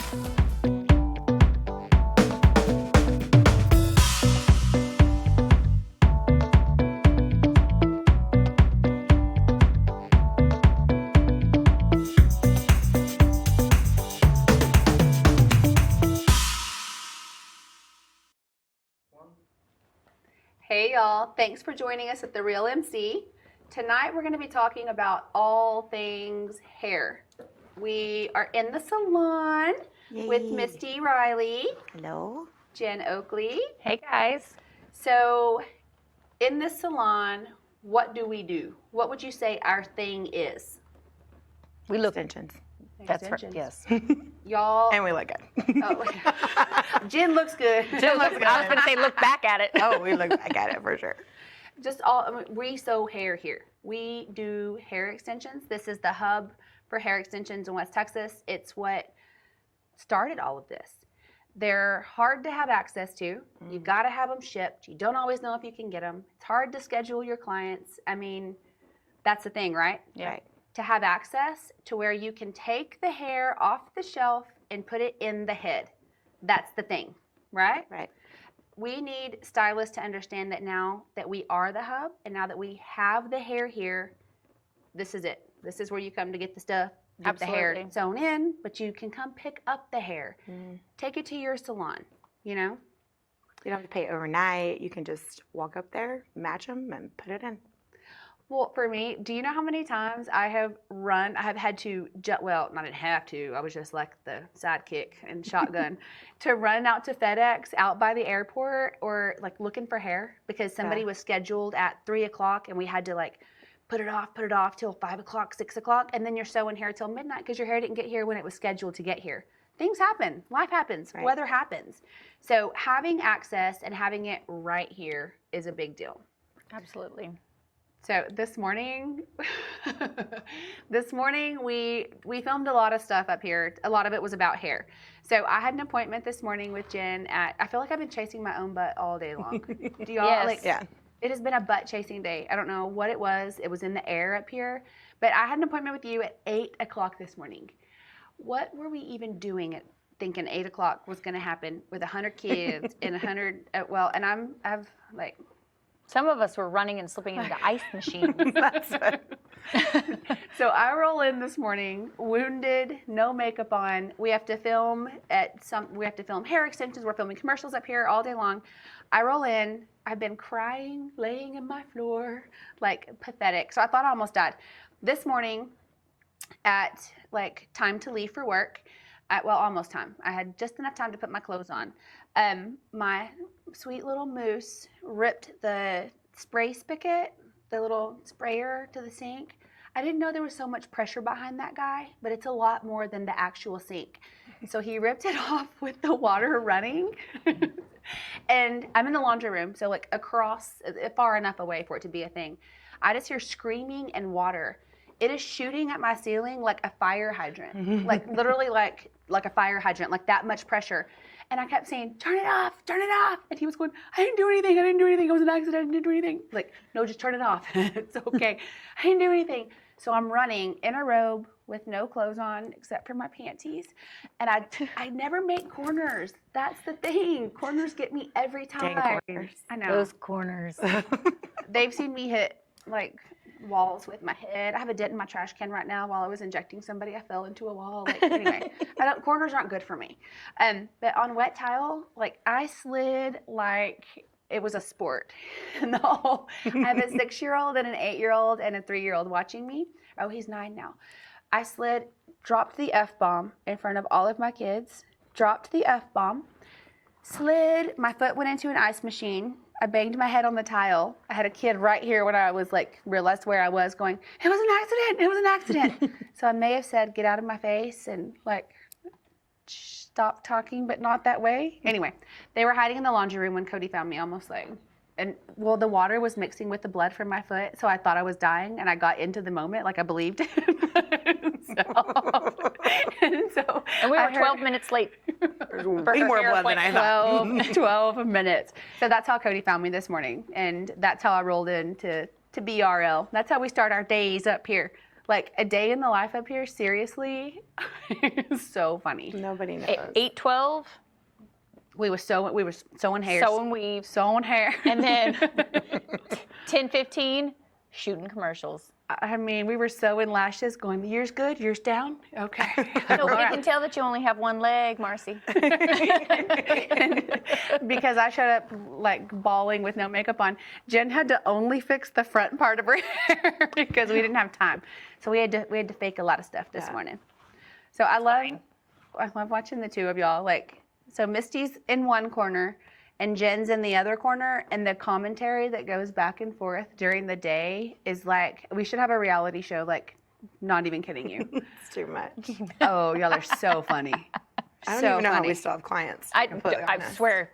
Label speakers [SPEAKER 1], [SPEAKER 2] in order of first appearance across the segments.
[SPEAKER 1] Hey y'all, thanks for joining us at TheRealMC. Tonight we're going to be talking about all things hair. We are in the salon with Misty Riley.
[SPEAKER 2] Hello.
[SPEAKER 1] Jen Oakley.
[SPEAKER 3] Hey guys.
[SPEAKER 1] So in this salon, what do we do? What would you say our thing is?
[SPEAKER 2] We look extensions.
[SPEAKER 3] That's right. Yes.
[SPEAKER 1] Y'all.
[SPEAKER 2] And we look good.
[SPEAKER 1] Oh, Jen looks good.
[SPEAKER 3] Jen looks good. I was going to say look back at it.
[SPEAKER 2] Oh, we look back at it for sure.
[SPEAKER 1] Just all, I mean, we sew hair here. We do hair extensions. This is the hub for hair extensions in West Texas. It's what started all of this. They're hard to have access to. You've got to have them shipped. You don't always know if you can get them. It's hard to schedule your clients. I mean, that's the thing, right?
[SPEAKER 3] Yeah.
[SPEAKER 2] Right.
[SPEAKER 1] To have access to where you can take the hair off the shelf and put it in the head. That's the thing, right?
[SPEAKER 2] Right.
[SPEAKER 1] We need stylists to understand that now that we are the hub and now that we have the hair here, this is it. This is where you come to get the stuff, get the hair
[SPEAKER 3] Absolutely.
[SPEAKER 1] sewn in, but you can come pick up the hair. Take it to your salon, you know?
[SPEAKER 2] You don't have to pay overnight. You can just walk up there, match them, and put it in.
[SPEAKER 1] Well, for me, do you know how many times I have had to, well, I didn't have to, I was just like the sidekick and shotgun, to run out to FedEx out by the airport or like looking for hair because somebody was scheduled at 3 o'clock and we had to like put it off till 5 o'clock, 6 o'clock, and then you're sewing hair till midnight because your hair didn't get here when it was scheduled to get here. Things happen, life happens, weather happens. So having access and having it right here is a big deal.
[SPEAKER 3] Absolutely.
[SPEAKER 1] So this morning, we filmed a lot of stuff up here. A lot of it was about hair. So I had an appointment this morning with Jen I feel like I've been chasing my own butt all day long. Do y'all
[SPEAKER 3] Yes.
[SPEAKER 1] like? It has been a butt chasing day. I don't know what it was. It was in the air up here. But I had an appointment with you at 8 o'clock this morning. What were we even doing at thinking 8 o'clock was going to happen with 100 kids and 100, and I've like.
[SPEAKER 3] Some of us were running and slipping into ice machines.
[SPEAKER 1] So I roll in this morning, wounded, no makeup on. We have to film hair extensions. We're filming commercials up here all day long. I roll in. I've been crying, laying in my floor, like pathetic. So I thought I almost died. This morning at like time to leave for work, almost time. I had just enough time to put my clothes on. My sweet little moose ripped the spray spigot, the little sprayer to the sink. I didn't know there was so much pressure behind that guy, but it's a lot more than the actual sink. So he ripped it off with the water running. And I'm in the laundry room, so like across, far enough away for it to be a thing. I just hear screaming and water. It is shooting at my ceiling like a fire hydrant, like literally like a fire hydrant, like that much pressure. And I kept saying, turn it off. And he was going, I didn't do anything. It was an accident. I didn't do anything. Like, no, just turn it off. It's okay. I didn't do anything. So I'm running in a robe with no clothes on except for my panties. And I never make corners. That's the thing. Corners get me every time.
[SPEAKER 2] Dang corners.
[SPEAKER 1] I know.
[SPEAKER 3] Those corners.
[SPEAKER 1] They've seen me hit like walls with my head. I have a dent in my trash can right now. While I was injecting somebody, I fell into a wall. Like, anyway, corners aren't good for me. But on wet tile, like I slid like it was a sport. And I have a 6-year-old and an 8-year-old and a 3-year-old watching me. Oh, he's 9 now. I slid, dropped the F-bomb in front of all of my kids, dropped the F-bomb, slid, my foot went into an ice machine. I banged my head on the tile. I had a kid right here when I was like, realized where I was going, it was an accident. So I may have said, get out of my face and like, stop talking, but not that way. Anyway, they were hiding in the laundry room when Cody found me almost like, and well, the water was mixing with the blood from my foot. So I thought I was dying and I got into the moment like I believed it. And
[SPEAKER 3] we were 12 minutes late.
[SPEAKER 2] Way more blood than I thought.
[SPEAKER 1] 12 minutes. So that's how Cody found me this morning. And that's how I rolled in to BRL. That's how we start our days up here. Like a day in the life up here, seriously, it's so funny.
[SPEAKER 2] Nobody knows.
[SPEAKER 3] 8:12,
[SPEAKER 1] We were sewing hair,
[SPEAKER 3] sewing weaves,
[SPEAKER 1] sewing hair,
[SPEAKER 3] and then 10:15, shooting commercials.
[SPEAKER 1] I mean, we were sewing lashes, going, yours good, yours down, okay.
[SPEAKER 3] So we can tell that you only have one leg, Marcy.
[SPEAKER 1] Because I showed up like bawling with no makeup on. Jen had to only fix the front part of her hair because we didn't have time. So we had to fake a lot of stuff this morning. So I love watching the two of y'all. Like, so Misty's in one corner and Jen's in the other corner, and the commentary that goes back and forth during the day is like, we should have a reality show, like, not even kidding you.
[SPEAKER 2] It's too much.
[SPEAKER 1] Oh, y'all are so funny.
[SPEAKER 2] I don't
[SPEAKER 1] So
[SPEAKER 2] even know how
[SPEAKER 1] funny.
[SPEAKER 2] we still have clients.
[SPEAKER 3] I
[SPEAKER 2] honest.
[SPEAKER 3] swear,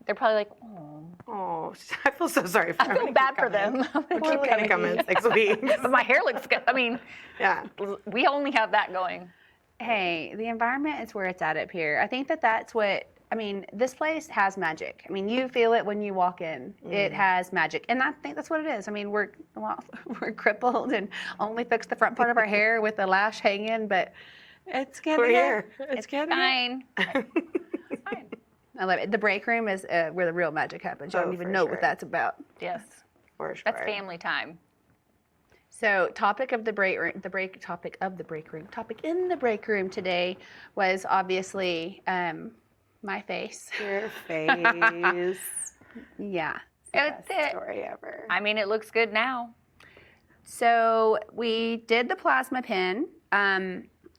[SPEAKER 3] they're probably like, oh,
[SPEAKER 2] Oh, I feel so sorry for
[SPEAKER 3] I feel bad for them.
[SPEAKER 2] We'll keep getting comments next week.
[SPEAKER 3] But my hair looks good. I mean,
[SPEAKER 2] Yeah.
[SPEAKER 3] we only have that going.
[SPEAKER 1] Hey, the environment is where it's at up here. I think that's what, I mean, this place has magic. I mean, you feel it when you walk in. It has magic. And I think that's what it is. I mean, we're crippled and only fix the front part of our hair with the lash hanging, but it's getting
[SPEAKER 2] We're
[SPEAKER 1] there.
[SPEAKER 2] here.
[SPEAKER 1] It's getting there.
[SPEAKER 3] Fine. It's fine.
[SPEAKER 1] I love it. The break room is where the real magic happens. You
[SPEAKER 2] Oh,
[SPEAKER 1] don't even
[SPEAKER 2] for
[SPEAKER 1] know
[SPEAKER 2] sure.
[SPEAKER 1] what that's about.
[SPEAKER 3] Yes.
[SPEAKER 2] For sure.
[SPEAKER 3] That's family time.
[SPEAKER 1] So, topic in the break room today was obviously my face.
[SPEAKER 2] Your face.
[SPEAKER 1] Yeah.
[SPEAKER 2] Best story ever.
[SPEAKER 3] I mean, it looks good now.
[SPEAKER 1] So we did the plasma pen.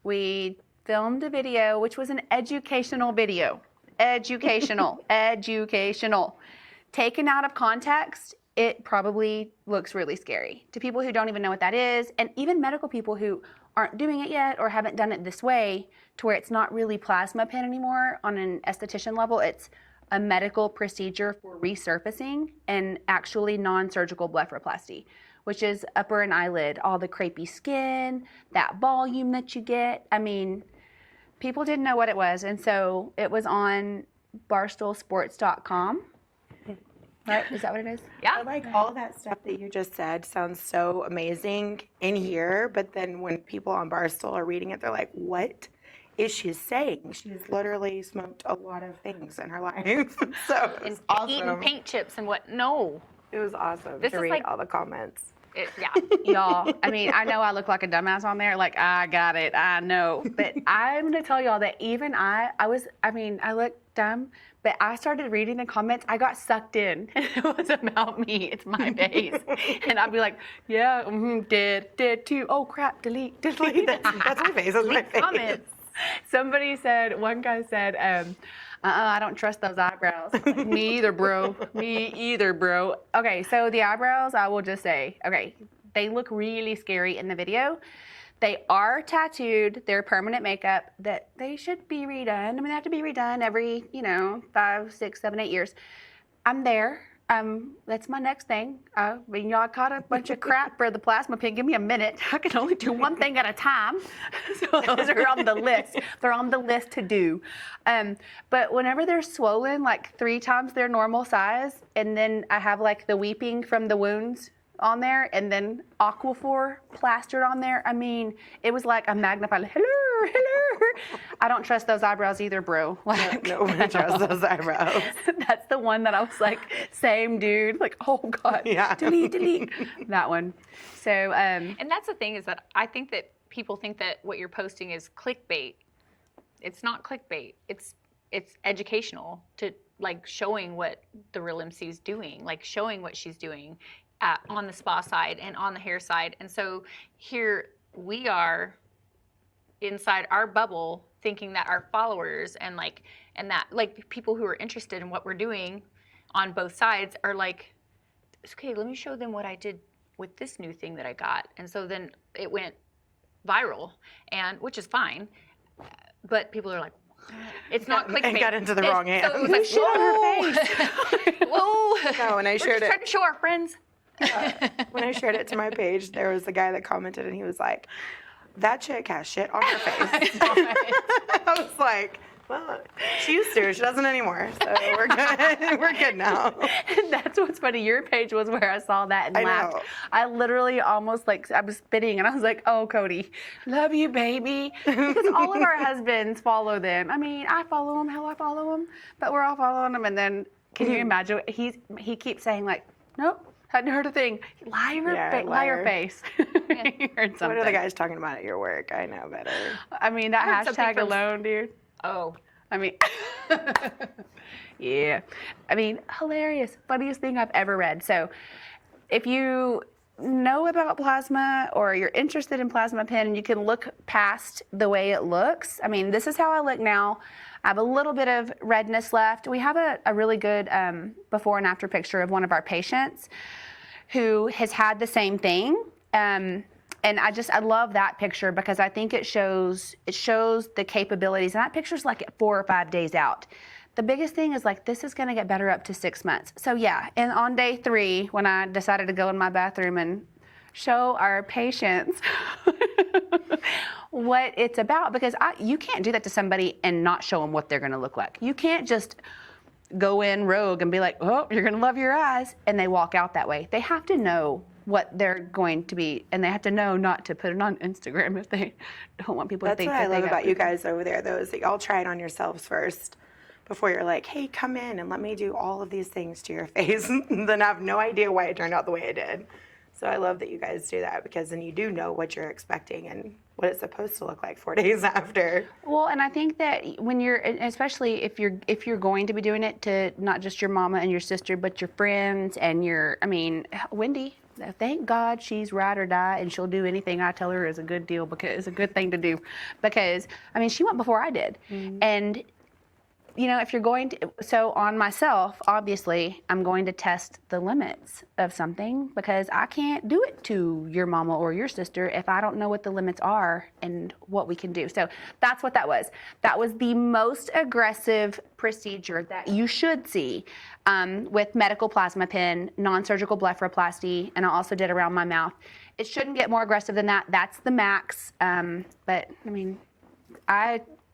[SPEAKER 1] We filmed a video, which was an educational video. Educational. Taken out of context, it probably looks really scary to people who don't even know what that is, and even medical people who aren't doing it yet or haven't done it this way, to where it's not really plasma pen anymore on an esthetician level. It's a medical procedure for resurfacing and actually non-surgical blepharoplasty, which is upper and eyelid, all the crepey skin, that volume that you get. I mean, people didn't know what it was, and so it was on barstoolsports.com. Right? Is that what it is?
[SPEAKER 3] Yeah.
[SPEAKER 2] I like all that stuff that you just said sounds so amazing in here, but then when people on Barstool are reading it, they're like, what is she saying? She's literally smoked a lot of things in her life. So it was
[SPEAKER 3] And eating
[SPEAKER 2] awesome.
[SPEAKER 3] paint chips and what? No.
[SPEAKER 2] It was awesome
[SPEAKER 3] This
[SPEAKER 2] to
[SPEAKER 3] is
[SPEAKER 2] read
[SPEAKER 3] like-
[SPEAKER 2] all the comments.
[SPEAKER 3] Yeah.
[SPEAKER 1] Y'all, I mean, I know I look like a dumbass on there. Like, I got it. I know. But I'm going to tell y'all that even I look dumb, but I started reading the comments. I got sucked in. It was about me. It's my face. And I'd be like, yeah, did too. Oh, crap, delete.
[SPEAKER 2] That's my face. That's my face.
[SPEAKER 3] Comments.
[SPEAKER 1] One guy said, I don't trust those eyebrows. Me either, bro. Me either, bro. Okay, so the eyebrows, I will just say, okay, they look really scary in the video. They are tattooed. They're permanent makeup that they should be redone. I mean, they have to be redone every, 5, 6, 7, 8 years. I'm there. That's my next thing. I mean, y'all caught a bunch of crap for the plasma pen. Give me a minute. I can only do one thing at a time. So those are on the list. They're on the list to do. But whenever they're swollen, like 3 times their normal size, and then I have like the weeping from the wounds on there, and then Aquaphor plastered on there. I mean, it was like a magnified, hello. I don't trust those eyebrows either, bro. Like,
[SPEAKER 2] No one trusts those eyebrows.
[SPEAKER 1] that's the one that I was like, same dude. Like, oh God,
[SPEAKER 2] Yeah.
[SPEAKER 1] delete. That one. So,
[SPEAKER 3] And that's the thing is that I think that people think that what you're posting is clickbait. It's not clickbait. It's educational, to like showing what the real MC is doing, like showing what she's doing on the spa side and on the hair side. And so here we are inside our bubble thinking that our followers and that people who are interested in what we're doing on both sides are like, okay, let me show them what I did with this new thing that I got. And so then it went viral, and which is fine, but people are like, it's not clickbait.
[SPEAKER 2] It got into the wrong hands.
[SPEAKER 3] So it was like,
[SPEAKER 1] shit on her
[SPEAKER 3] face. Whoa.
[SPEAKER 2] No, when I
[SPEAKER 3] We're
[SPEAKER 2] shared
[SPEAKER 3] just
[SPEAKER 2] it,
[SPEAKER 3] trying to show our friends.
[SPEAKER 2] when I shared it to my page, there was a guy that commented, and he was like, "That chick has shit on her face." I was like, Well, she used to. She doesn't anymore. So we're good. We're good now.
[SPEAKER 1] That's what's funny. Your page was where I saw that and
[SPEAKER 2] I
[SPEAKER 1] laughed.
[SPEAKER 2] know.
[SPEAKER 1] I literally almost I was spitting and I was like, oh, Cody, love you, baby. Because all of our husbands follow them. I mean, I follow them, hell, I follow them, but we're all following them. And then, can you imagine? He keeps saying like, nope, hadn't heard a thing. Liar face. He heard something.
[SPEAKER 2] What are the guys talking about at your work? I know better.
[SPEAKER 1] I mean,
[SPEAKER 3] I
[SPEAKER 1] that
[SPEAKER 3] heard something
[SPEAKER 1] hashtag
[SPEAKER 3] from-
[SPEAKER 1] alone, dude.
[SPEAKER 3] Oh.
[SPEAKER 1] I mean, yeah. I mean, hilarious. Funniest thing I've ever read. So if you know about plasma or you're interested in plasma pen and you can look past the way it looks, I mean, this is how I look now. I have a little bit of redness left. We have a really good before and after picture of one of our patients who has had the same thing. And I love that picture because I think it shows the capabilities. And that picture's like 4 or 5 days out. The biggest thing is like, this is going to get better up to 6 months. So yeah, and on day 3, when I decided to go in my bathroom and show our patients what it's about, because you can't do that to somebody and not show them what they're going to look like. You can't just go in rogue and be like, oh, you're going to love your eyes, and they walk out that way. They have to know what they're going to be, and they have to know not to put it on Instagram if they don't want people to think that
[SPEAKER 2] That's what I love
[SPEAKER 1] got
[SPEAKER 2] about you
[SPEAKER 1] poopy.
[SPEAKER 2] guys over there, though, is that y'all try it on yourselves first before you're like, hey, come in and let me do all of these things to your face. And then I have no idea why it turned out the way it did. So I love that you guys do that, because then you do know what you're expecting and what it's supposed to look like 4 days after.
[SPEAKER 1] Well, and I think that when you're, especially if you're going to be doing it to not just your mama and your sister, but your friends and Wendy, thank God she's ride or die, and she'll do anything I tell her is a good deal, because it's a good thing to do, because she went before I did. And if you're going to, so on myself, obviously, I'm going to test the limits of something, because I can't do it to your mama or your sister if I don't know what the limits are and what we can do. So that's what that was. That was the most aggressive procedure that you should see with medical plasma pen, non-surgical blepharoplasty, and I also did around my mouth. It shouldn't get more aggressive than that. That's the max. But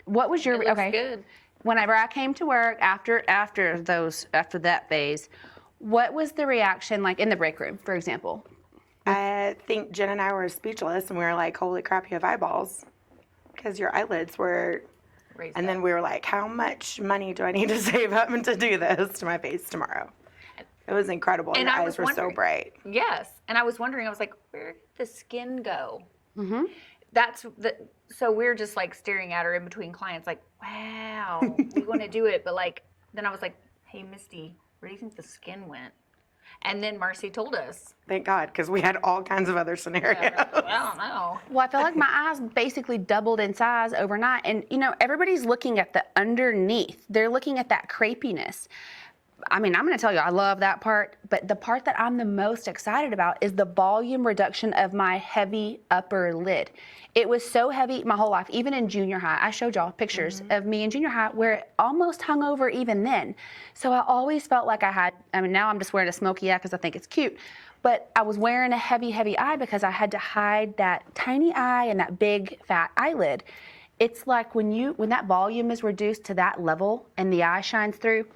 [SPEAKER 1] what was your,
[SPEAKER 3] It looks
[SPEAKER 1] okay.
[SPEAKER 3] good.
[SPEAKER 1] Whenever I came to work after that phase, what was the reaction like in the break room, for example?
[SPEAKER 2] I think Jen and I were speechless, and we were like, holy crap, you have eyeballs. Because your eyelids were,
[SPEAKER 3] Raise
[SPEAKER 2] and
[SPEAKER 3] up.
[SPEAKER 2] then we were like, how much money do I need to save up to do this to my face tomorrow? It was incredible.
[SPEAKER 3] And
[SPEAKER 2] Your
[SPEAKER 3] I
[SPEAKER 2] eyes
[SPEAKER 3] was
[SPEAKER 2] were so
[SPEAKER 3] wondering-
[SPEAKER 2] bright.
[SPEAKER 3] Yes, and I was wondering. I was like, where did the skin go?
[SPEAKER 1] Mm-hmm.
[SPEAKER 3] So we're just like staring at her in between clients, like, wow, we want to do it, but like, then I was like, hey, Misty, where do you think the skin went? And then Marcy told us.
[SPEAKER 2] Thank God, because we had all kinds of other scenarios.
[SPEAKER 3] I don't know.
[SPEAKER 1] Well, I feel like my eyes basically doubled in size overnight. And, everybody's looking at the underneath. They're looking at that crepiness. I'm going to tell you, I love that part. But the part that I'm the most excited about is the volume reduction of my heavy upper lid. It was so heavy my whole life, even in junior high. I showed y'all pictures of me in junior high where it almost hung over even then. So I always felt like I had, now I'm just wearing a smoky eye because I think it's cute. But I was wearing a heavy, heavy eye because I had to hide that tiny eye and that big, fat eyelid. It's like when that volume is reduced to that level and the eye shines through,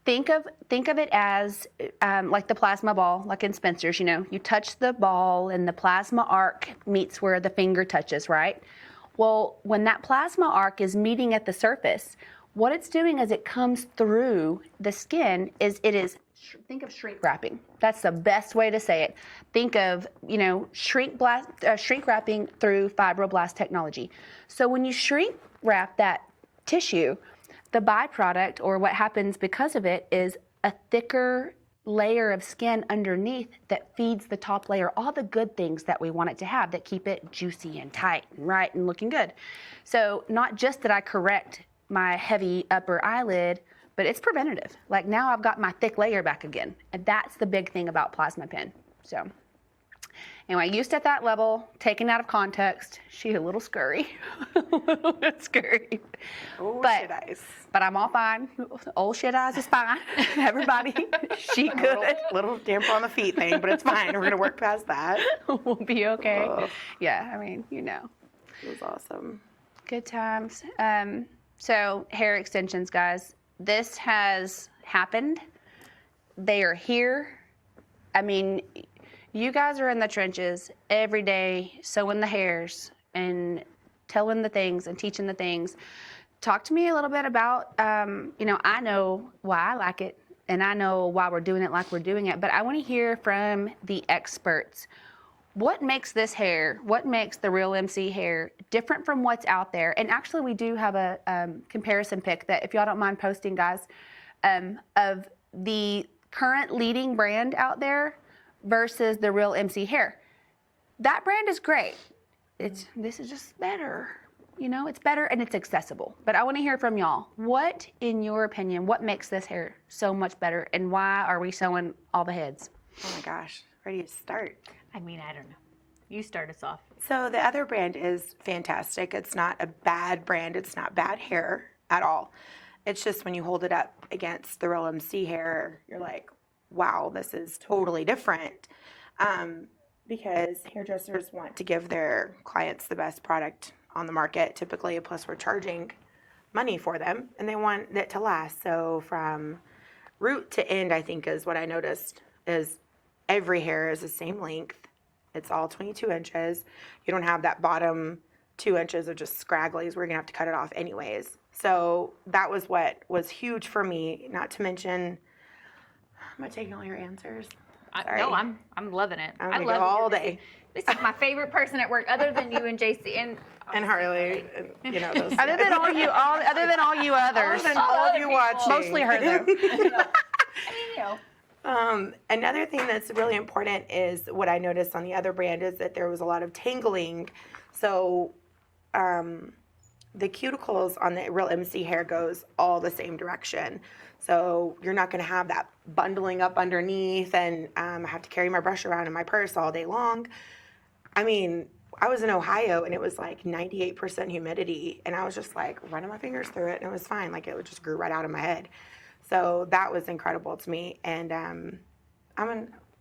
[SPEAKER 1] think of it as like the plasma ball, like in Spencer's, you touch the ball and the plasma arc meets where the finger touches, right? Well, when that plasma arc is meeting at the surface, what it's doing as it comes through the skin think of shrink wrapping. That's the best way to say it. Think of, shrink wrapping through fibroblast technology. So when you shrink wrap that tissue, the byproduct, or what happens because of it, is a thicker layer of skin underneath that feeds the top layer all the good things that we want it to have that keep it juicy and tight and right and looking good. So not just that I correct my heavy upper eyelid, but it's preventative. Like now I've got my thick layer back again. And that's the big thing about plasma pen. So anyway, used at that level, taken out of context, she a little scurry. A little bit scurry.
[SPEAKER 2] Oh,
[SPEAKER 1] But-
[SPEAKER 2] shit eyes.
[SPEAKER 1] But I'm all fine. Old shit eyes is fine. Everybody, she good.
[SPEAKER 2] Little damper on the feet thing, but it's fine. We're going to work past that.
[SPEAKER 1] We'll be okay.
[SPEAKER 2] Ugh.
[SPEAKER 1] Yeah,
[SPEAKER 2] It was awesome.
[SPEAKER 1] good times. So, hair extensions, guys. This has happened. They are here. I mean, you guys are in the trenches every day, sewing the hairs and telling the things and teaching the things. Talk to me a little bit about, I know why I like it and I know why we're doing it like we're doing it, but I want to hear from the experts. What makes this hair, what makes the Real MC hair different from what's out there? And actually, we do have a comparison pic that, if y'all don't mind posting, guys, of the current leading brand out there versus the Real MC hair. That brand is great. This is just better. It's better and it's accessible. But I want to hear from y'all. What, in your opinion, what makes this hair so much better, and why are we sewing all the heads?
[SPEAKER 2] Oh my gosh, ready to start.
[SPEAKER 3] I mean, I don't know. You start us off.
[SPEAKER 2] So the other brand is fantastic. It's not a bad brand. It's not bad hair at all. It's just when you hold it up against the Real MC hair, you're like, wow, this is totally different. Because hairdressers want to give their clients the best product on the market, typically, plus we're charging money for them, and they want it to last. So from root to end, I think is what I noticed, is every hair is the same length. It's all 22 inches. You don't have that bottom 2 inches of just scragglies. We're going to have to cut it off anyways. So that was what was huge for me, not to mention, am I taking all your answers? Sorry.
[SPEAKER 3] No, I'm loving it.
[SPEAKER 2] I'm
[SPEAKER 3] I
[SPEAKER 2] gonna
[SPEAKER 3] love
[SPEAKER 2] go all
[SPEAKER 3] your
[SPEAKER 2] day.
[SPEAKER 3] This is my favorite person at work, other than you and JC
[SPEAKER 2] And Harley, and, those
[SPEAKER 1] Other than all you others.
[SPEAKER 2] Other than
[SPEAKER 3] All
[SPEAKER 2] all of
[SPEAKER 3] other
[SPEAKER 2] you
[SPEAKER 3] people.
[SPEAKER 2] watching.
[SPEAKER 1] Mostly her, though.
[SPEAKER 2] Another thing that's really important is what I noticed on the other brand is that there was a lot of tangling. So the cuticles on the Real MC hair goes all the same direction. So you're not going to have that bundling up underneath, and I have to carry my brush around in my purse all day long. I mean, I was in Ohio and it was like 98% humidity, and I was just like running my fingers through it, and it was fine. Like, it just grew right out of my head. So that was incredible to me. And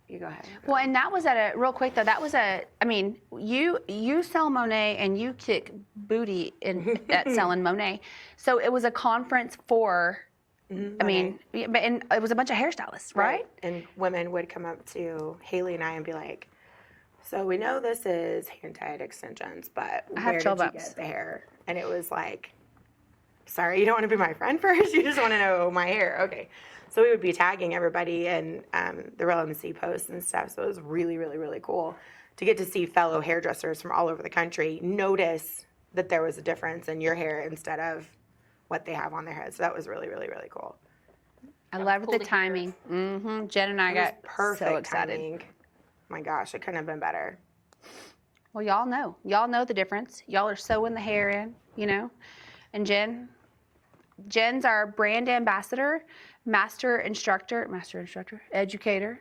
[SPEAKER 2] you go ahead.
[SPEAKER 1] Well, and that was real quick though, you sell Monet and you kick booty at selling Monet. So it was a conference for, and it was a bunch of hairstylists, right?
[SPEAKER 2] And women would come up to Haley and I and be like, so we know this is hand-tied extensions, but where did you get the hair? And it was like, sorry, you don't want to be my friend first? You just want to know my hair. Okay. So we would be tagging everybody in the Real MC posts and stuff. So it was really, really, really cool to get to see fellow hairdressers from all over the country notice that there was a difference in your hair instead of what they have on their heads. So that was really, really, really cool.
[SPEAKER 1] I loved the timing. Jen and I got
[SPEAKER 2] perfect
[SPEAKER 1] so excited.
[SPEAKER 2] timing. My gosh, it couldn't have been better.
[SPEAKER 1] Well, y'all know the difference. Y'all are sewing the hair in, and Jen's our brand ambassador, master instructor, educator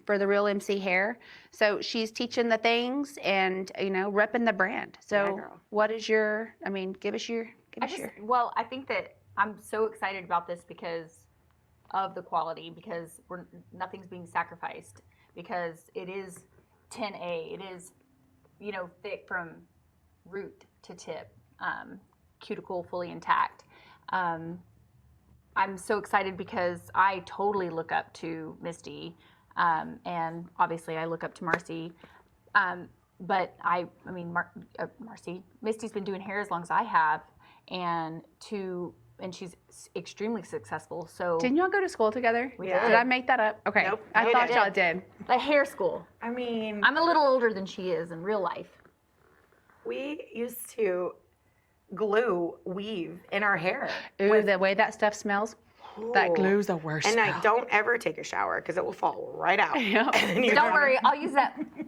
[SPEAKER 1] for the Real MC hair. So she's teaching the things and, repping the brand. So what is give us your.
[SPEAKER 3] Well, I think that I'm so excited about this because of the quality, because nothing's being sacrificed, because it is 10A. It is, thick from root to tip, cuticle fully intact. I'm so excited because I totally look up to Misty, and obviously I look up to Marcy. But Marcy, Misty's been doing hair as long as I have, and she's extremely successful. So
[SPEAKER 1] didn't y'all go to school together?
[SPEAKER 3] We did.
[SPEAKER 1] Did I make that up? Okay,
[SPEAKER 2] Nope.
[SPEAKER 1] I thought y'all did.
[SPEAKER 3] Like hair school.
[SPEAKER 2] I mean,
[SPEAKER 3] I'm a little older than she is in real life.
[SPEAKER 2] we used to glue weave in our hair.
[SPEAKER 1] Ooh, the way that stuff smells. That glue's the worst.
[SPEAKER 2] And
[SPEAKER 1] smell.
[SPEAKER 2] I don't ever take a shower because it will fall right out.
[SPEAKER 1] Yep.
[SPEAKER 2] And you
[SPEAKER 3] Don't
[SPEAKER 2] know,
[SPEAKER 3] worry, I'll use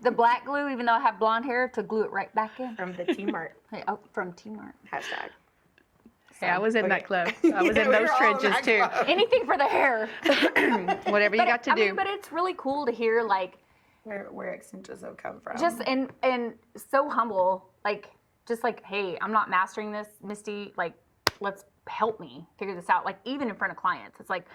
[SPEAKER 3] the black glue, even though I have blonde hair, to glue it right back in.
[SPEAKER 2] From the T-Mart
[SPEAKER 3] From T-Mart.
[SPEAKER 2] hashtag.
[SPEAKER 1] Yeah, I was in that club. I was
[SPEAKER 2] Yeah,
[SPEAKER 1] in
[SPEAKER 2] we
[SPEAKER 1] those
[SPEAKER 2] were all in
[SPEAKER 1] trenches
[SPEAKER 2] that
[SPEAKER 1] too.
[SPEAKER 2] club.
[SPEAKER 3] Anything for the hair.
[SPEAKER 1] Whatever you got to do.
[SPEAKER 3] But it's really cool to hear, like,
[SPEAKER 2] Where extensions have come from.
[SPEAKER 3] just and so humble, like, just like, hey, I'm not mastering this, Misty. Like, let's help me figure this out. Like, even in front of clients, it's like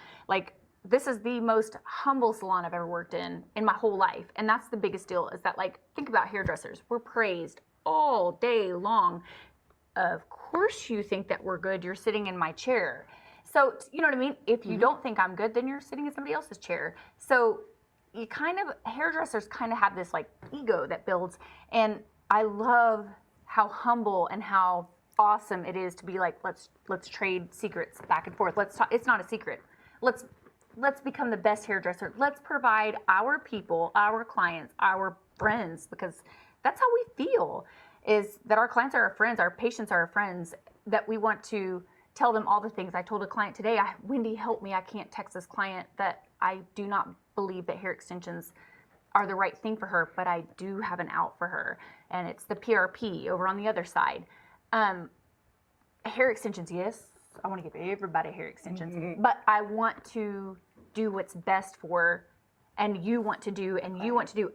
[SPEAKER 3] this is the most humble salon I've ever worked in my whole life, and that's the biggest deal. Is that, like, think about hairdressers. We're praised all day long. of course you think that we're good. You're sitting in my chair. So, you know what I mean? If you don't think I'm good, then you're sitting in somebody else's chair. So you kind of, hairdressers kind of have this like ego that builds. And I love how humble and how awesome it is to be like, let's trade secrets back and forth. Let's talk. It's not a secret. Let's become the best hairdresser. Let's provide our people, our clients, our friends, because that's how we feel, is that our clients are our friends, our patients are our friends, that we want to tell them all the things. I told a client today, Wendy, help me. I can't text this client that I do not believe that hair extensions are the right thing for her, but I do have an out for her. And it's the PRP over on the other side. Hair extensions, yes. I want to give everybody hair extensions, but I want to do what's best for, and you want to do, and you want to do.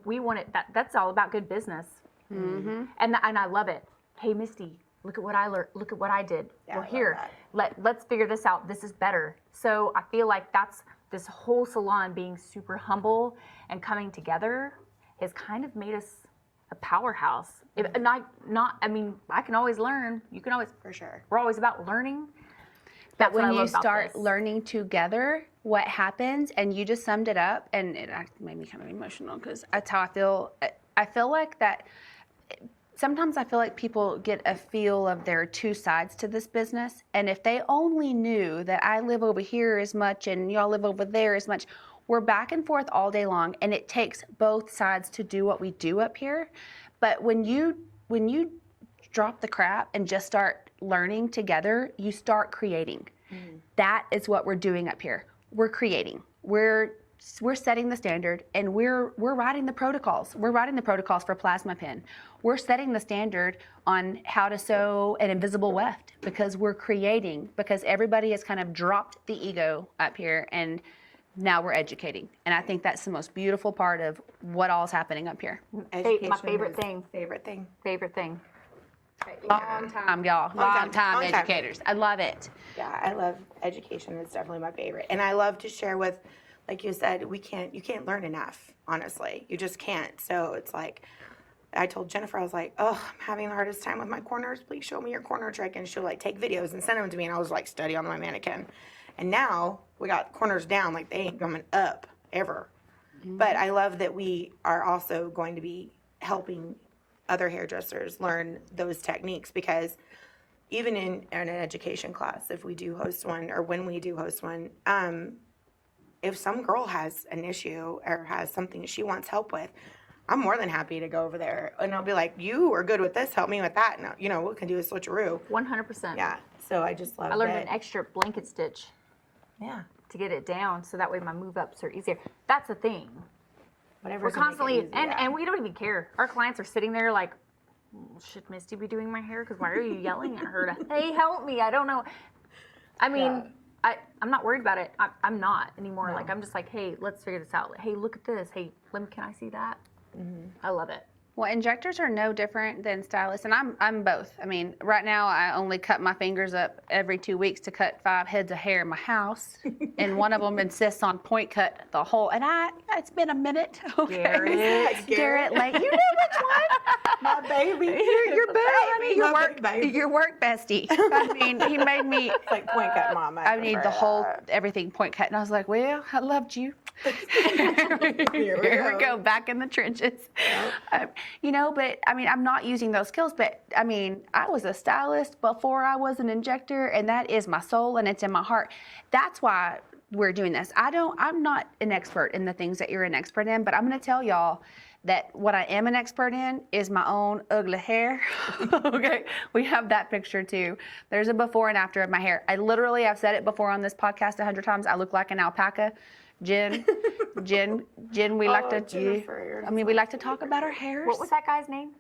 [SPEAKER 3] We want it. That's all about good business. And I love it. Hey, Misty, look at what I learned. Look at what I did.
[SPEAKER 2] Yeah,
[SPEAKER 3] well, here, let's figure this out. This is better. So I feel like that's this whole salon being super humble and coming together has kind of made us a powerhouse. I mean, I can always learn. You can always,
[SPEAKER 2] For sure.
[SPEAKER 3] we're always about learning.
[SPEAKER 1] But
[SPEAKER 3] That's what I
[SPEAKER 1] when you
[SPEAKER 3] love about
[SPEAKER 1] start
[SPEAKER 3] this.
[SPEAKER 1] learning together, what happens, and you just summed it up, and it made me kind of emotional because that's how I feel. I feel like that sometimes I feel like people get a feel of there are two sides to this business. And if they only knew that I live over here as much and y'all live over there as much, we're back and forth all day long. And it takes both sides to do what we do up here. But when you drop the crap and just start learning together, you start creating. That is what we're doing up here. We're creating. We're setting the standard, and we're writing the protocols. We're writing the protocols for plasma pen. We're setting the standard on how to sew an invisible weft because we're creating, because everybody has kind of dropped the ego up here, and now we're educating. And I think that's the most beautiful part of what all's happening up here.
[SPEAKER 2] Education
[SPEAKER 3] my favorite
[SPEAKER 2] is
[SPEAKER 3] thing.
[SPEAKER 2] Favorite thing.
[SPEAKER 3] Favorite thing.
[SPEAKER 1] Long time, y'all. Long time educators. I love it.
[SPEAKER 2] Yeah, I love education. It's definitely my favorite. And I love to share with, like you said, you can't learn enough, honestly. You just can't. So it's like, I told Jennifer, I was like, oh, I'm having the hardest time with my corners. Please show me your corner trick. And she'll like take videos and send them to me. And I was like, study on my mannequin. And now we got corners down, like they ain't coming up ever. But I love that we are also going to be helping other hairdressers learn those techniques, because even in an education class, if we do host one, or when we do host one, if some girl has an issue or has something she wants help with, I'm more than happy to go over there, and I'll be like, you are good with this, help me with that. And, you know, what we can do a switcheroo.
[SPEAKER 3] 100%.
[SPEAKER 2] Yeah, so I just love
[SPEAKER 3] I learned
[SPEAKER 2] that.
[SPEAKER 3] an extra blanket stitch
[SPEAKER 2] Yeah,
[SPEAKER 3] to get it down, so that way my move ups are easier. That's the thing.
[SPEAKER 2] whatever.
[SPEAKER 3] We're constantly, and we don't even care. Our clients are sitting there like, should Misty be doing my hair? Because why are you yelling at her to, hey, help me? I don't know. I mean, I'm not worried about it. I'm not anymore. Like, I'm just like, hey, let's figure this out. Hey, look at this. Hey, can I see that? I love it.
[SPEAKER 1] Well, injectors are no different than stylists, and I'm both. I mean, right now I only cut my fingers up every 2 weeks to cut 5 heads of hair in my house, and one of them insists on point cut the whole. And it's been a minute. Okay. Garrett, like, you know which one?
[SPEAKER 2] My baby.
[SPEAKER 1] Your boo, honey,
[SPEAKER 2] baby.
[SPEAKER 1] your work bestie. I mean, he made me.
[SPEAKER 2] It's like point cut, mom.
[SPEAKER 1] I need the whole everything point cut, and I was like, well, I loved you. Here we go, back in the trenches. You know, but I mean, I'm not using those skills, but I mean, I was a stylist before I was an injector, and that is my soul and it's in my heart. That's why we're doing this. I'm not an expert in the things that you're an expert in, but I'm going to tell y'all that what I am an expert in is my own ugly hair. Okay, we have that picture too. There's a before and after of my hair. I've said it before on this podcast 100 times. I look like an alpaca. Jen, we like we like to talk about our hairs.
[SPEAKER 3] What was that guy's name?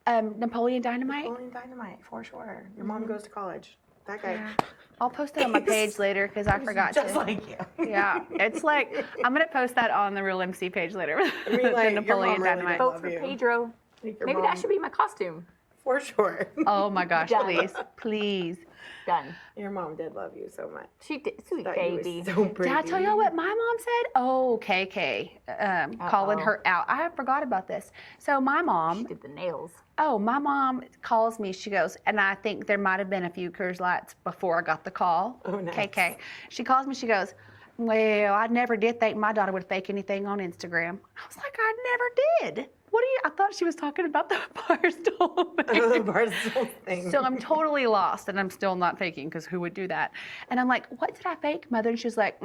[SPEAKER 1] Napoleon Dynamite.
[SPEAKER 2] Napoleon Dynamite, for sure. Your mom goes to college. That guy.
[SPEAKER 1] Yeah. I'll post it on my page later because I forgot
[SPEAKER 2] Just
[SPEAKER 1] to.
[SPEAKER 2] like you.
[SPEAKER 1] Yeah, it's like I'm gonna post that on the Real MC page later.
[SPEAKER 2] I mean, like,
[SPEAKER 1] The Napoleon
[SPEAKER 2] your mom really
[SPEAKER 1] Dynamite.
[SPEAKER 3] Vote
[SPEAKER 2] love
[SPEAKER 3] for
[SPEAKER 2] you.
[SPEAKER 3] Pedro.
[SPEAKER 2] Your
[SPEAKER 3] Maybe
[SPEAKER 2] mom-
[SPEAKER 3] that should be my costume.
[SPEAKER 2] For sure.
[SPEAKER 1] Oh my gosh,
[SPEAKER 3] Done.
[SPEAKER 1] please.
[SPEAKER 3] Done.
[SPEAKER 2] Your mom did love you so much.
[SPEAKER 3] She did. Sweet
[SPEAKER 2] Thought you
[SPEAKER 3] baby.
[SPEAKER 2] was so pretty.
[SPEAKER 1] Did I tell y'all what my mom said? Oh, KK, calling her out. I forgot about this. So my
[SPEAKER 3] She
[SPEAKER 1] mom,
[SPEAKER 3] did the nails.
[SPEAKER 1] my mom calls me. She goes, and I think there might have been a few cruise lights before I got the call.
[SPEAKER 2] Oh, nice.
[SPEAKER 1] KK. She calls me. She goes, well, I never did think my daughter would fake anything on Instagram. I was like, I never did. What do you? I thought she was talking about the Barstool thing.
[SPEAKER 2] The Barstool thing.
[SPEAKER 1] So I'm totally lost, and I'm still not faking because who would do that? And I'm like, what did I fake, Mother? And she's like,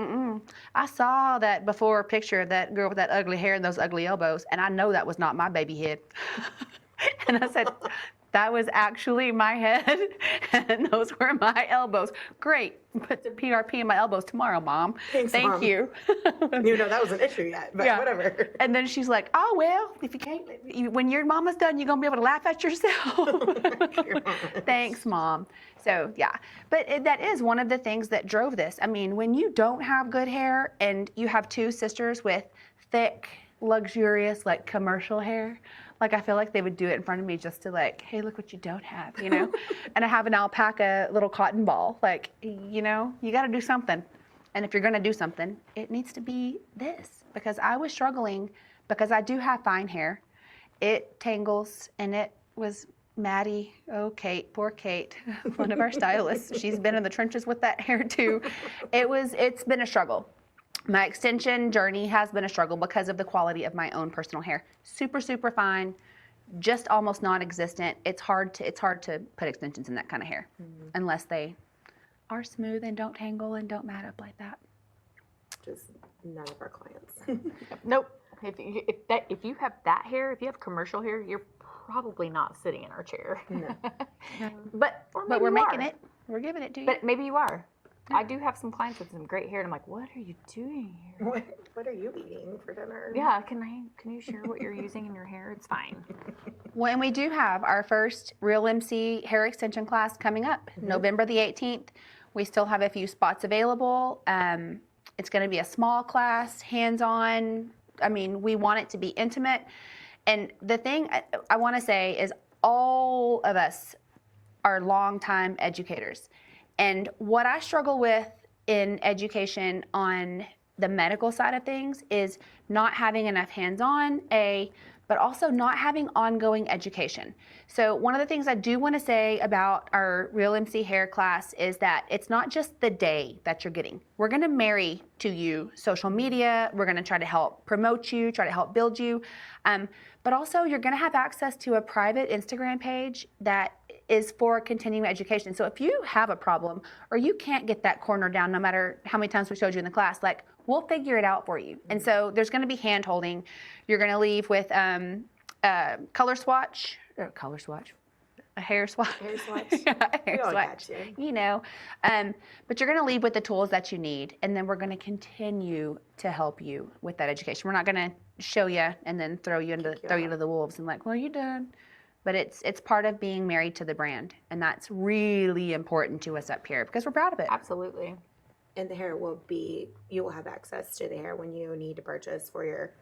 [SPEAKER 1] I saw that before picture of that girl with that ugly hair and those ugly elbows, and I know that was not my baby head. And I said, that was actually my head, and those were my elbows. Great. Put the PRP in my elbows tomorrow, Mom.
[SPEAKER 2] Thanks,
[SPEAKER 1] Thank
[SPEAKER 2] Mom.
[SPEAKER 1] You.
[SPEAKER 2] You know that was an issue yet, but whatever.
[SPEAKER 1] And then she's like, oh, well, if you can't, when your mama's done, you're going to be able to laugh at yourself. Thanks, Mom. So, yeah. But that is one of the things that drove this. I mean, when you don't have good hair and you have two sisters with thick, luxurious, like commercial hair, like I feel like they would do it in front of me just to like, hey, look what you don't have, you know? And I have an alpaca little cotton ball. Like, you know, you got to do something. And if you're going to do something, it needs to be this. Because I was struggling because I do have fine hair. It tangles, and it was Maddie. Oh, Kate, poor Kate, one of our stylists. She's been in the trenches with that hair too. It's been a struggle. My extension journey has been a struggle because of the quality of my own personal hair. Super, super fine, just almost non-existent. It's hard to put extensions in that kind of hair unless they are smooth and don't tangle and don't mat up like that.
[SPEAKER 2] Just none of our clients.
[SPEAKER 3] Nope. If you have that hair, if you have commercial hair, you're probably not sitting in our chair.
[SPEAKER 2] No.
[SPEAKER 3] But
[SPEAKER 1] we're making it. We're giving it to you.
[SPEAKER 3] But maybe you are. I do have some clients with some great hair, and I'm like, what are you doing here?
[SPEAKER 2] What are you eating for dinner?
[SPEAKER 3] Yeah, can you share what you're using in your hair? It's fine.
[SPEAKER 1] Well, and we do have our first RealMC hair extension class coming up, November the 18th. We still have a few spots available. It's going to be a small class, hands-on. I mean, we want it to be intimate. And the thing I want to say is all of us are longtime educators. And what I struggle with in education on the medical side of things is not having enough hands-on, but also not having ongoing education. So one of the things I do want to say about our RealMC hair class is that it's not just the day that you're getting. We're going to marry to you social media. We're going to try to help promote you, try to help build you. But also you're going to have access to a private Instagram page that is for continuing education. So if you have a problem or you can't get that corner down, no matter how many times we showed you in the class, like we'll figure it out for you. And so there's going to be hand holding. You're going to leave with a hair swatch.
[SPEAKER 2] Hair swatch.
[SPEAKER 1] A hair swatch.
[SPEAKER 2] We all got you.
[SPEAKER 1] You know, but you're going to leave with the tools that you need, and then we're going to continue to help you with that education. We're not going to show you and then throw you to the wolves and like, well, you're done. But it's part of being married to the brand, and that's really important to us up here because we're proud of it.
[SPEAKER 3] Absolutely.
[SPEAKER 2] And the hair you will have access to the hair when you need to purchase for your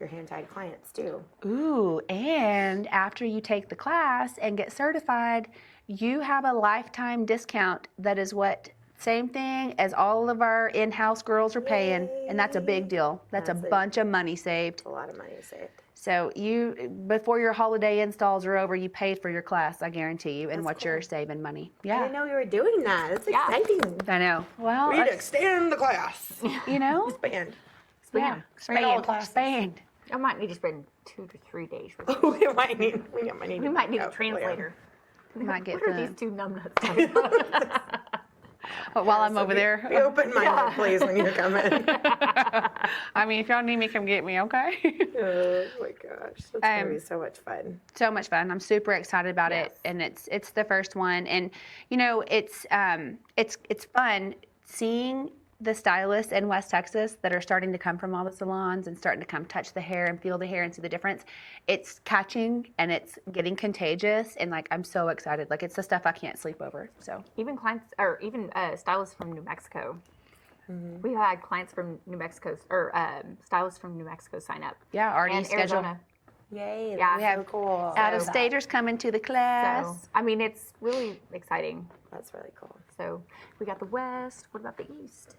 [SPEAKER 2] hand-tied clients too.
[SPEAKER 1] Ooh, and after you take the class and get certified, you have a lifetime discount that is same thing as all of our in-house girls are paying, and that's a big deal. That's a bunch of money saved.
[SPEAKER 2] A lot of money saved.
[SPEAKER 1] So before your holiday installs are over, you paid for your class, I guarantee you, and you're saving money.
[SPEAKER 2] I
[SPEAKER 1] Yeah,
[SPEAKER 2] didn't know you were doing that. It's exciting.
[SPEAKER 1] I know. Well,
[SPEAKER 2] We need to extend the class.
[SPEAKER 1] you know,
[SPEAKER 2] Expand.
[SPEAKER 1] yeah,
[SPEAKER 2] Expand all the classes.
[SPEAKER 1] expand.
[SPEAKER 3] I might need to spend 2 to 3 days with you.
[SPEAKER 2] We might need
[SPEAKER 3] We might need a translator.
[SPEAKER 1] We might get
[SPEAKER 3] What are
[SPEAKER 1] the.
[SPEAKER 3] these two numbnuts talking about?
[SPEAKER 1] But while I'm over
[SPEAKER 2] Be
[SPEAKER 1] there,
[SPEAKER 2] open-minded, please, when you're coming.
[SPEAKER 1] I mean, if y'all need me, come get me, okay?
[SPEAKER 2] Oh my gosh, that's gonna be so much fun.
[SPEAKER 1] So much fun. I'm super excited about it,
[SPEAKER 3] Yes.
[SPEAKER 1] and it's the first one, and you know it's fun seeing the stylists in West Texas that are starting to come from all the salons and starting to come touch the hair and feel the hair and see the difference. It's catching and it's getting contagious, and like I'm so excited. Like it's the stuff I can't sleep over. So
[SPEAKER 3] Even clients, or even stylists from New Mexico. We had clients from New Mexico, or stylists from New Mexico sign up.
[SPEAKER 1] yeah, already
[SPEAKER 3] And
[SPEAKER 1] scheduled.
[SPEAKER 3] Arizona.
[SPEAKER 2] Yay,
[SPEAKER 3] Yeah,
[SPEAKER 2] that's
[SPEAKER 3] we
[SPEAKER 2] so cool.
[SPEAKER 1] Out of staters coming to the class.
[SPEAKER 3] So, I mean, it's really exciting.
[SPEAKER 2] That's really cool.
[SPEAKER 3] So we got the West. What about the East?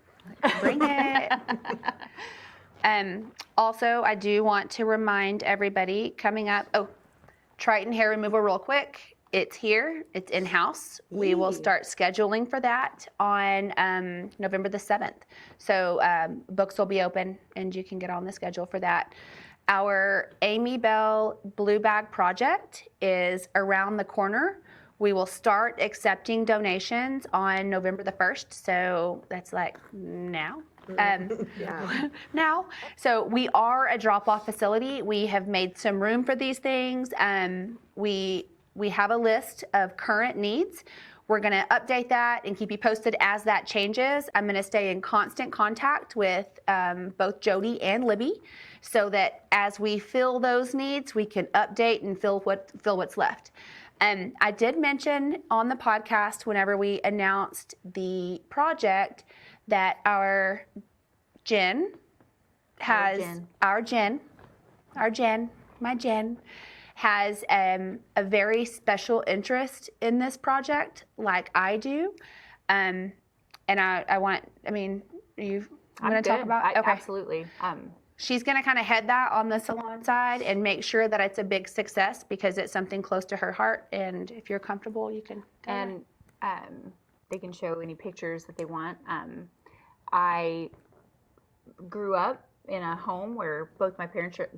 [SPEAKER 1] Bring it. Also, I do want to remind everybody coming up. Oh, Triton hair removal, real quick. It's here. It's in-house. We will
[SPEAKER 2] Yee.
[SPEAKER 1] start scheduling for that on November the 7th. So books will be open, and you can get on the schedule for that. Our Amy Bell Blue Bag Project is around the corner. We will start accepting donations on November the 1st. So that's like now.
[SPEAKER 2] Yeah.
[SPEAKER 1] Now, so we are a drop-off facility. We have made some room for these things. We have a list of current needs. We're going to update that and keep you posted as that changes. I'm going to stay in constant contact with both Jody and Libby, so that as we fill those needs, we can update and fill what's left. I did mention on the podcast whenever we announced the project that our Jen has my Jen has a very special interest in this project, like I do, and I want. I mean, you want to talk about? Okay.
[SPEAKER 3] Absolutely.
[SPEAKER 1] She's going to kind of head that on the salon side and make sure that it's a big success because it's something close to her heart. And if you're comfortable, you can.
[SPEAKER 3] And they can show any pictures that they want. I grew up in a home where both my parents are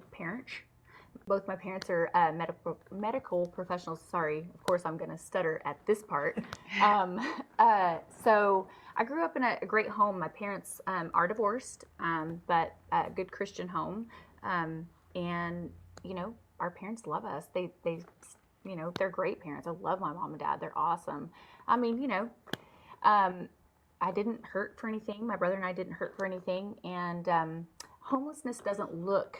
[SPEAKER 3] medical professionals. Sorry, of course I'm going to stutter at this part. So I grew up in a great home. My parents are divorced, but a good Christian home. And you know, our parents love us. They you know, they're great parents. I love my mom and dad. They're awesome. I mean, you know, I didn't hurt for anything. My brother and I didn't hurt for anything. And homelessness doesn't look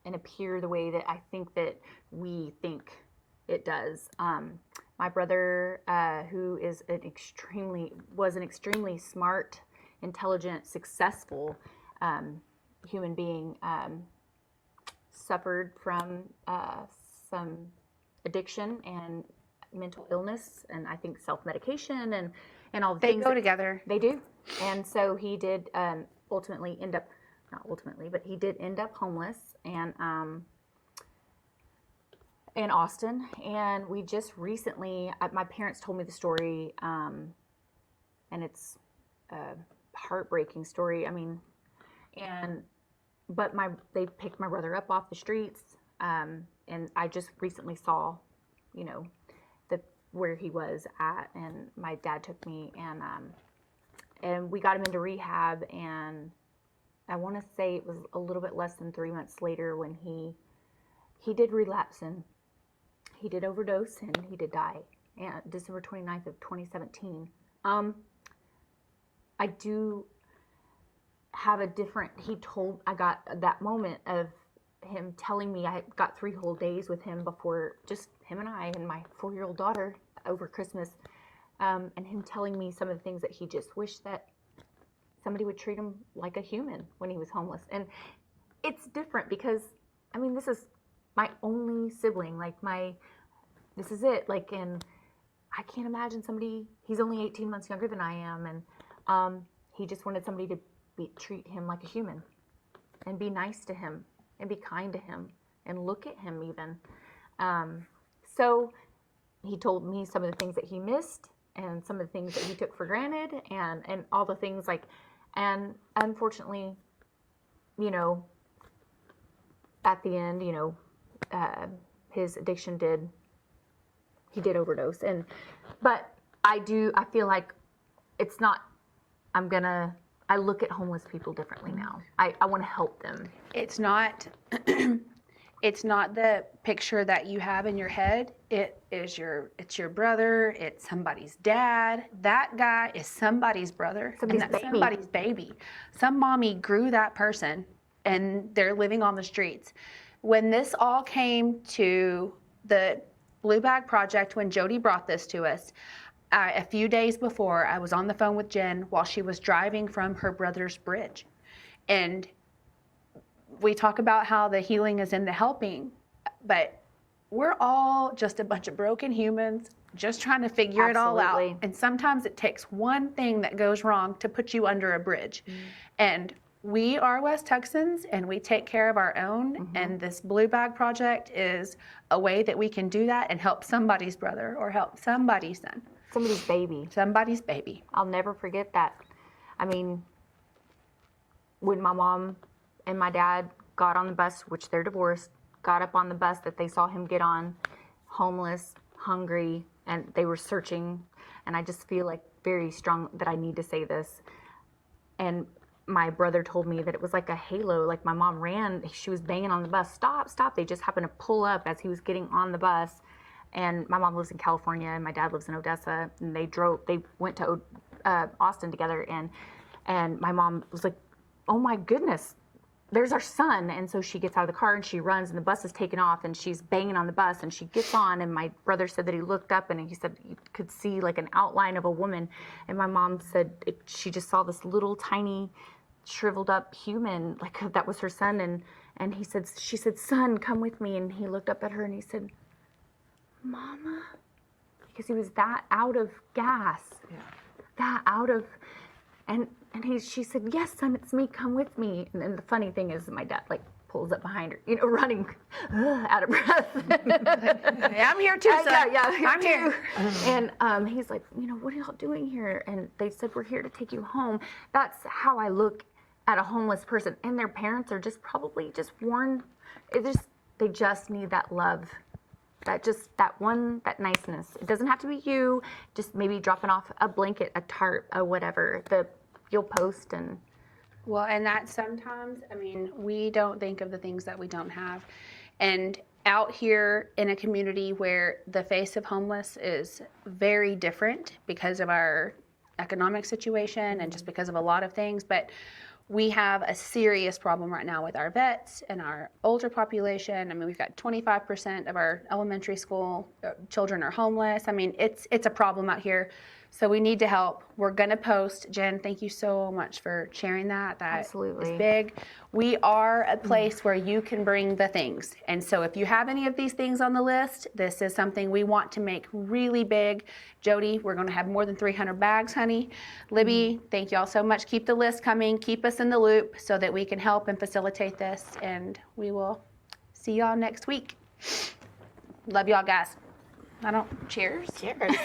[SPEAKER 3] and appear the way that I think that we think it does. My brother, who is was an extremely smart, intelligent, successful human being, suffered from some addiction and mental illness, and I think self-medication and all the things.
[SPEAKER 1] They go together.
[SPEAKER 3] They do. And so he did ultimately end up, not ultimately, but he did end up homeless and in Austin. And we just recently, my parents told me the story, and it's a heartbreaking story. I mean, but they picked my brother up off the streets, and I just recently saw, you know, where he was at, and my dad took me and we got him into rehab, and I want to say it was a little bit less than 3 months later when he did relapse, and he did overdose, and he did die, and December 29th of 2017. I do have I got that moment of him telling me, I got 3 whole days with him before, just him and I and my 4-year-old daughter over Christmas, and him telling me some of the things that he just wished that somebody would treat him like a human when he was homeless. And it's different because, I mean, this is my only sibling, this is it, and I can't imagine he's only 18 months younger than I am, and he just wanted somebody to treat him like a human and be nice to him and be kind to him and look at him even. So he told me some of the things that he missed and some of the things that he took for granted and all the things and unfortunately, you know, at the end, you know, his addiction did overdose. But I feel like it's not, I look at homeless people differently now. I want to help them.
[SPEAKER 1] It's not it's not the picture that you have in your head. It's your brother, it's somebody's dad. That guy is somebody's brother. Somebody's baby. Some mommy grew that person and they're living on the streets. When this all came to the Blue Bag Project, when Jody brought this to us, a few days before, I was on the phone with Jen while she was driving from her brother's bridge. And we talk about how the healing is in the helping, but we're all just a bunch of broken humans just trying to figure it all out.
[SPEAKER 4] Absolutely.
[SPEAKER 1] And sometimes it takes one thing that goes wrong to put you under a bridge. And we are West Texans and we take care of our own. And this Blue Bag Project is a way that we can do that and help somebody's brother or help somebody's son,
[SPEAKER 4] Somebody's baby.
[SPEAKER 1] somebody's baby.
[SPEAKER 4] I'll never forget that. I mean, when my mom and my dad got on the bus, which they're divorced, got up on the bus that they saw him get on, homeless, hungry, and they were searching. And I just feel like very strong that I need to say this. And my brother told me that it was like a halo, like my mom ran, she was banging on the bus, stop, stop. They just happened to pull up as he was getting on the bus. And my mom lives in California and my dad lives in Odessa, and they went to Austin together, and my mom was like, oh my goodness, there's our son. And so she gets out of the car and she runs, and the bus is taking off, and she's banging on the bus, and she gets on, and my brother said that he looked up and he said you could see like an outline of a woman, and my mom said she just saw this little tiny shriveled up human, like that was her son, and she said, son, come with me, and he looked up at her and he said, Mama, because he was that out of gas, that out of, and she said, yes, son, it's me, come with me. And then the funny thing is my dad like pulls up behind her, running out of breath.
[SPEAKER 1] Yeah, I'm here too, son.
[SPEAKER 4] Yeah,
[SPEAKER 1] I'm here.
[SPEAKER 4] And he's like, what are y'all doing here? And they said, we're here to take you home. That's how I look at a homeless person. And their parents are just probably just worn. They just need that love. That niceness. It doesn't have to be you. Just maybe dropping off a blanket, a tarp, a whatever. You'll post and.
[SPEAKER 1] Well, and that sometimes, we don't think of the things that we don't have. And out here in a community where the face of homeless is very different because of our economic situation and just because of a lot of things, but we have a serious problem right now with our vets and our older population. We've got 25% of our elementary school children are homeless. It's a problem out here. So we need to help. We're going to post. Jen, thank you so much for sharing that. That
[SPEAKER 4] Absolutely.
[SPEAKER 1] is big. We are a place where you can bring the things. And so if you have any of these things on the list, this is something we want to make really big. Jody, we're going to have more than 300 bags, honey. Libby, thank you all so much. Keep the list coming. Keep us in the loop so that we can help and facilitate this. And we will see y'all next week. Love y'all, guys. Cheers.
[SPEAKER 2] Cheers.